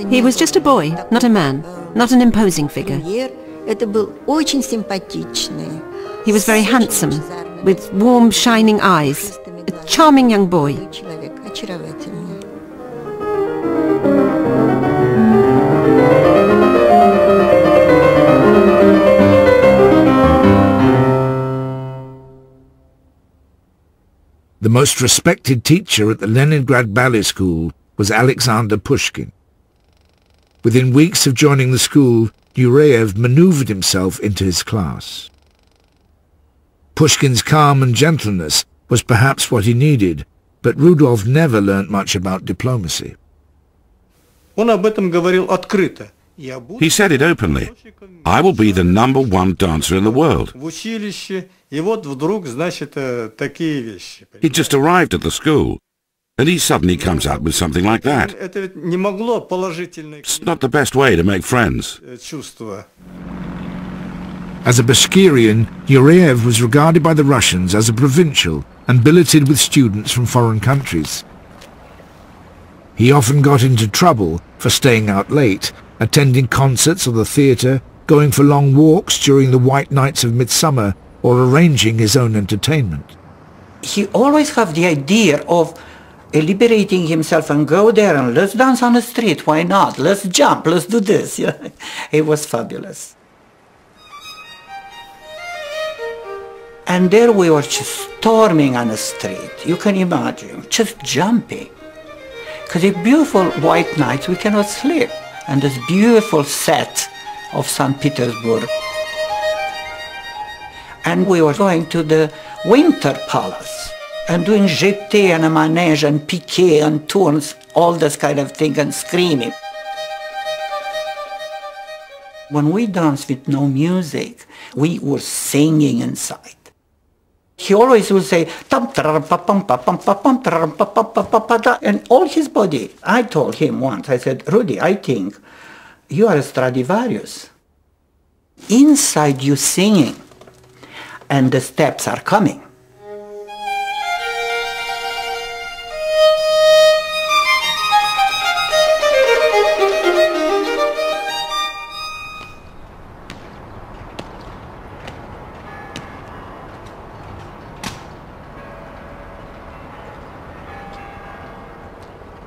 He was just a boy, not a man, not an imposing figure. He was very handsome, with warm, shining eyes, a charming young boy. The most respected teacher at the Leningrad ballet school was Alexander Pushkin. Within weeks of joining the school, Nureyev maneuvered himself into his class. Pushkin's calm and gentleness was perhaps what he needed, but Rudolf never learnt much about diplomacy. He said it openly. I will be the #1 dancer in the world. He just arrived at the school, and he suddenly comes out with something like that. It's not the best way to make friends. As a Bashkirian, Nureyev was regarded by the Russians as a provincial and billeted with students from foreign countries. He often got into trouble for staying out late, attending concerts or the theatre, going for long walks during the white nights of midsummer, or arranging his own entertainment. He always had the idea of liberating himself and go there and let's dance on the street, why not? Let's jump, let's do this. Yeah. It was fabulous. And there we were just storming on the street, you can imagine, just jumping. Because the beautiful white nights we cannot sleep. And this beautiful set of St. Petersburg. And we were going to the Winter Palace and doing jeté and a manège and piqué and tours, all this kind of thing, and screaming. When we danced with no music, we were singing inside. He always would say, and all his body. I told him once, I said, Rudy, I think you are a Stradivarius. Inside you singing, and the steps are coming.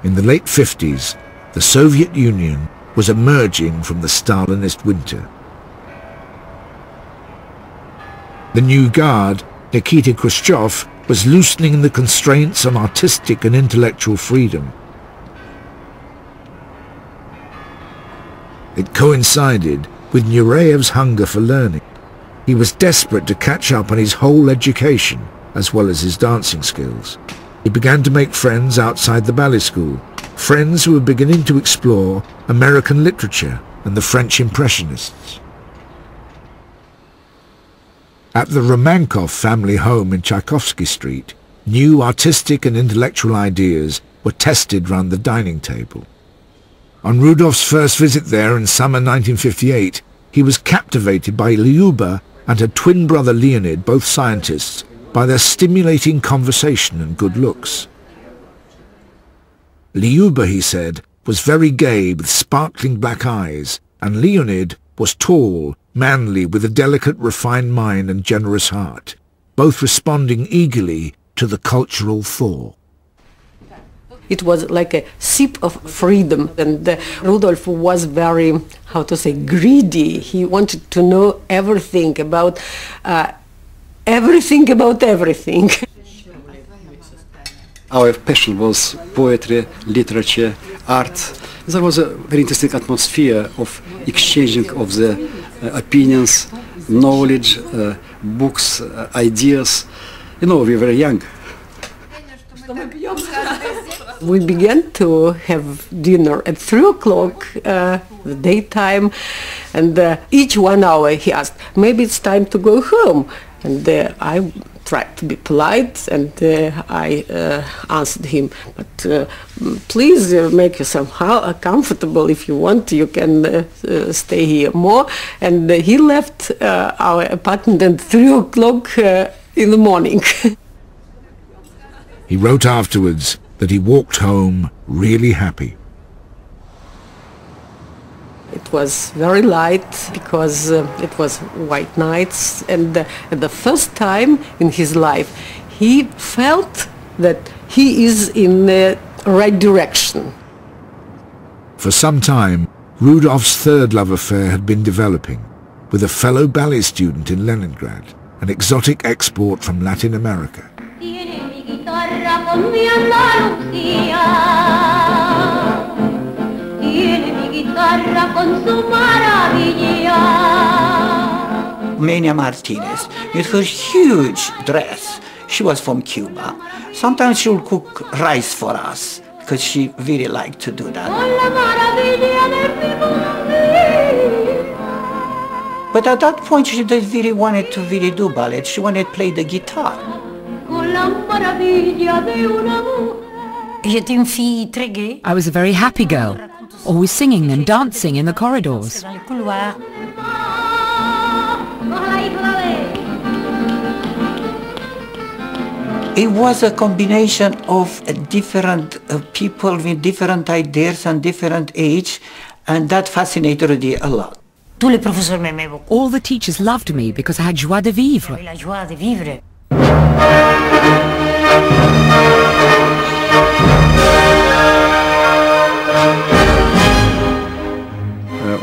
In the late 50s, the Soviet Union was emerging from the Stalinist winter. The new guard, Nikita Khrushchev, was loosening the constraints on artistic and intellectual freedom. It coincided with Nureyev's hunger for learning. He was desperate to catch up on his whole education, as well as his dancing skills. He began to make friends outside the ballet school, friends who were beginning to explore American literature and the French Impressionists. At the Romankov family home in Tchaikovsky Street, new artistic and intellectual ideas were tested round the dining table. On Rudolf's first visit there in summer 1958, he was captivated by Lyuba and her twin brother Leonid, both scientists, by their stimulating conversation and good looks. Lyuba, he said, was very gay with sparkling black eyes, and Leonid was tall, manly, with a delicate, refined mind and generous heart, both responding eagerly to the cultural thaw. It was like a sip of freedom, and Rudolf was very, how to say, greedy. He wanted to know everything about everything. Our passion was poetry, literature, art. There was a very interesting atmosphere of exchanging of the opinions, knowledge, books, ideas. You know, we were young. We began to have dinner at 3 o'clock, the daytime, and each 1 hour he asked, maybe it's time to go home. And I tried to be polite, and I answered him, but please make yourself comfortable. If you want, you can stay here more. And he left our apartment at 3 o'clock in the morning. He wrote afterwards that he walked home really happy. It was very light because it was white nights, and at the first time in his life he felt that he is in the right direction. For some time, Rudolf's third love affair had been developing with a fellow ballet student in Leningrad, an exotic export from Latin America. Mania Martinez, with her huge dress. She was from Cuba. Sometimes she would cook rice for us, because she really liked to do that. But at that point, she didn't really wanted to really do ballet. She wanted to play the guitar. I was a very happy girl, always singing and dancing in the corridors. It was a combination of different people with different ideas and different age, and that fascinated Rudy a lot. All the teachers loved me because I had joie de vivre.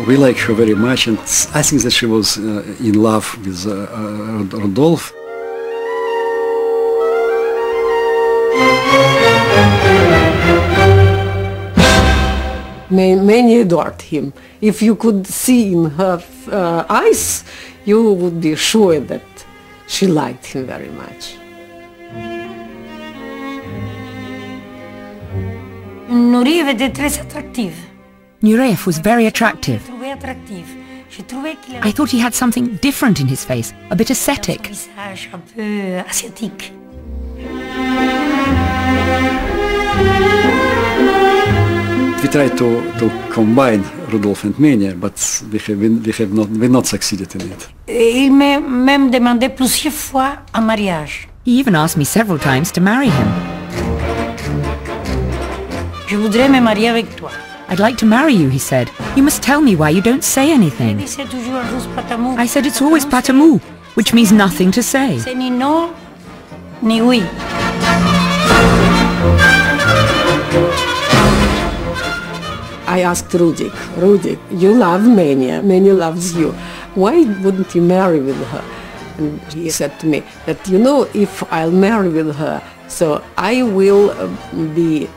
We like her very much, and I think that she was in love with Rudolf. Many adored him. If you could see in her eyes, you would be sure that she liked him very much. Nureyev was very attractive. I thought he had something different in his face, a bit ascetic. We tried to combine Rudolf and Mania, but we not succeeded in it. He even asked me several times to marry him. I'd like to marry you, he said. You must tell me why you don't say anything. I said it's always patamou, which means nothing to say. I asked Rudik, you love Mania, Mania loves you. Why wouldn't you marry with her? And he said to me that, you know, if I'll marry with her, so I will be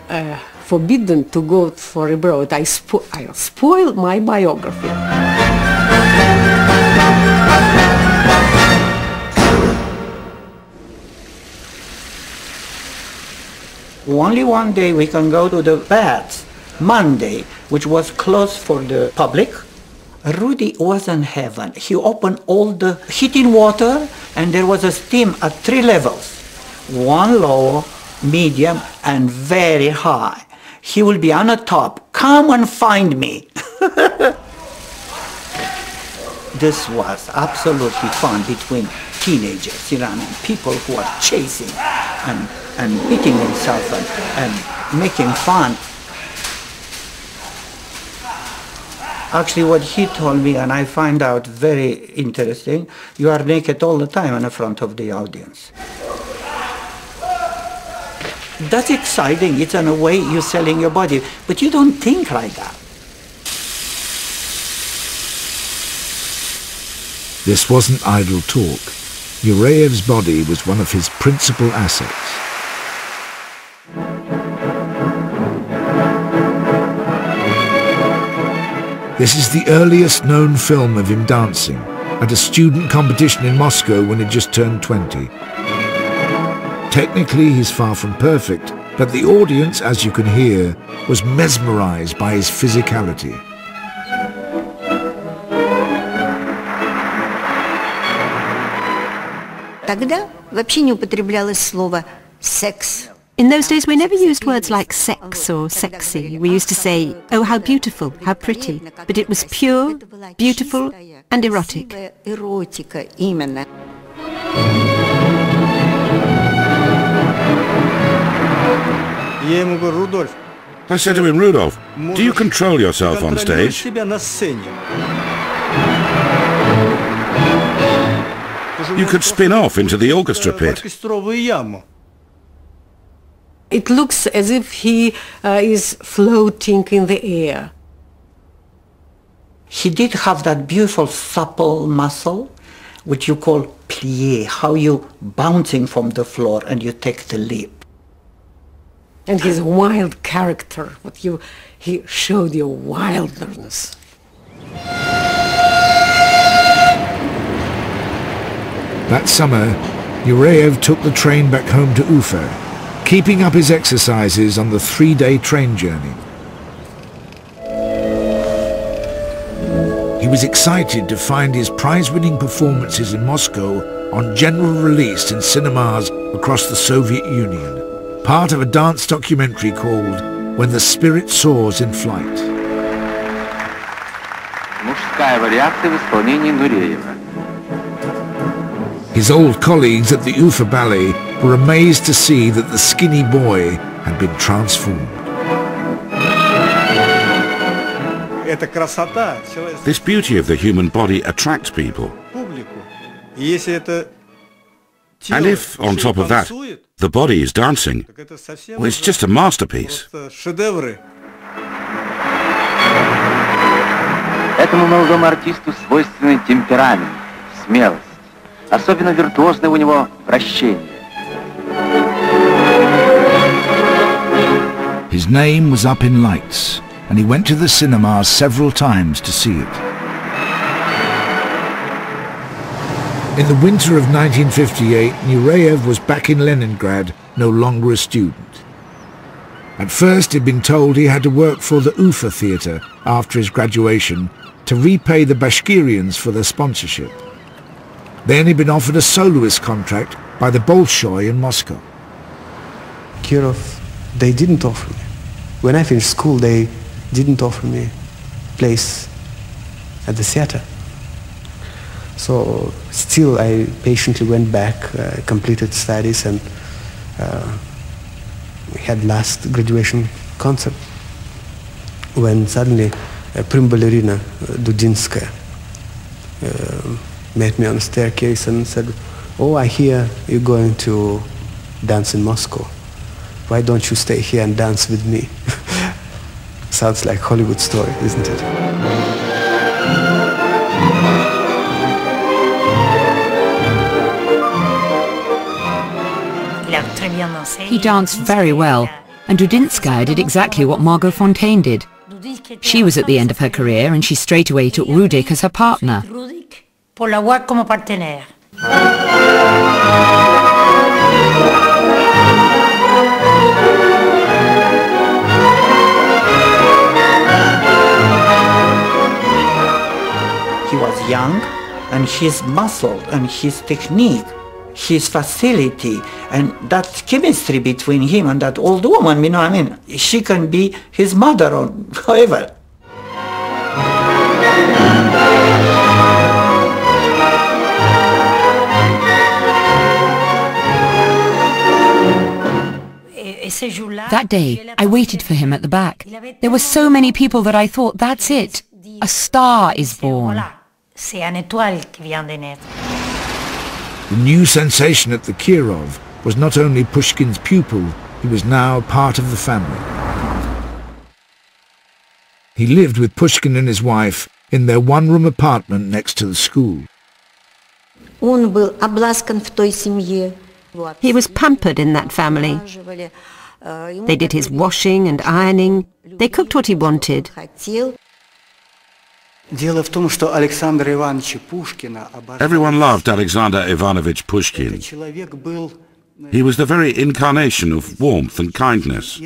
forbidden to go for abroad. I'll spoil my biography. Only one day we can go to the baths, Monday, which was closed for the public. Rudy was in heaven. He opened all the heating water, and there was a steam at 3 levels. One low, medium, and very high. He will be on the top. Come and find me. This was absolutely fun between teenagers, Iranian people who are chasing and beating themselves and making fun. Actually, what he told me, and I find out very interesting, you are naked all the time in front of the audience. That's exciting. It's in a way you're selling your body, but you don't think like that. This wasn't idle talk. Nureyev's body was one of his principal assets. This is the earliest known film of him dancing at a student competition in Moscow when he just turned 20. Technically, he's far from perfect, but the audience, as you can hear, was mesmerized by his physicality. Тогда вообще не употреблялось слово «секс». In those days we never used words like sex or sexy. We used to say, oh, how beautiful, how pretty. But it was pure, beautiful and erotic. I said to him, Rudolf, do you control yourself on stage? You could spin off into the orchestra pit. It looks as if he is floating in the air. He did have that beautiful supple muscle, which you call plié, how you bouncing from the floor and you take the leap. And his wild character, he showed you wildness. That summer, Nureyev took the train back home to Ufa, keeping up his exercises on the 3-day train journey. He was excited to find his prize-winning performances in Moscow on general release in cinemas across the Soviet Union, part of a dance documentary called When the Spirit Soars in Flight. Мужская вариация в исполнении Нуреева. His old colleagues at the Ufa Ballet were amazed to see that the skinny boy had been transformed. This beauty of the human body attracts people. And if, on top of that, the body is dancing, well, it's just a masterpiece. Этому молодому артисту свойственный темперамент, смелость. Особенно виртуозное у него вращение. His name was up in lights, and he went to the cinemas several times to see it. In the winter of 1958, Nureyev was back in Leningrad, no longer a student. At first he'd been told he had to work for the Ufa theatre after his graduation to repay the Bashkirians for their sponsorship. Then he'd been offered a soloist contract by the Bolshoi in Moscow. Kirov, they didn't offer me. When I finished school, they didn't offer me place at the theater. So still I patiently went back, completed studies, and had last graduation concert when suddenly a prima ballerina, Dudinskaya, met me on the staircase and said, "Oh, I hear you're going to dance in Moscow. Why don't you stay here and dance with me?" Sounds like a Hollywood story, isn't it? He danced very well, and Dudinskaya did exactly what Margot Fonteyn did. She was at the end of her career, and she straightaway took Rudolf as her partner. Por la voix como partenaire. He was young, and his muscle and his technique, his facility, and that chemistry between him and that old woman, you know, I mean, she can be his mother or whoever. That day, I waited for him at the back. There were so many people that I thought, that's it. A star is born. The new sensation at the Kirov was not only Pushkin's pupil, he was now part of the family. He lived with Pushkin and his wife in their one-room apartment next to the school. He was pampered in that family. They did his washing and ironing. They cooked what he wanted. Everyone loved Alexander Ivanovich Pushkin. He was the very incarnation of warmth and kindness.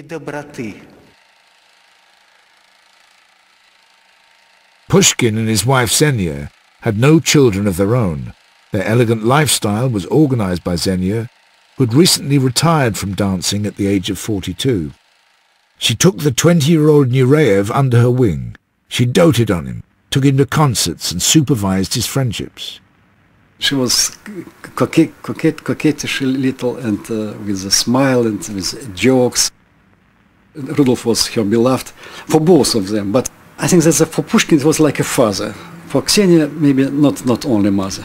Pushkin and his wife Xenia had no children of their own. Their elegant lifestyle was organized by Xenia, who had recently retired from dancing at the age of 42. She took the 20-year-old Nureyev under her wing. She doted on him, took him to concerts and supervised his friendships. She was coquettish little and with a smile and with jokes. Rudolf was her beloved for both of them, but I think that for Pushkin it was like a father. For Ksenia, maybe not only mother.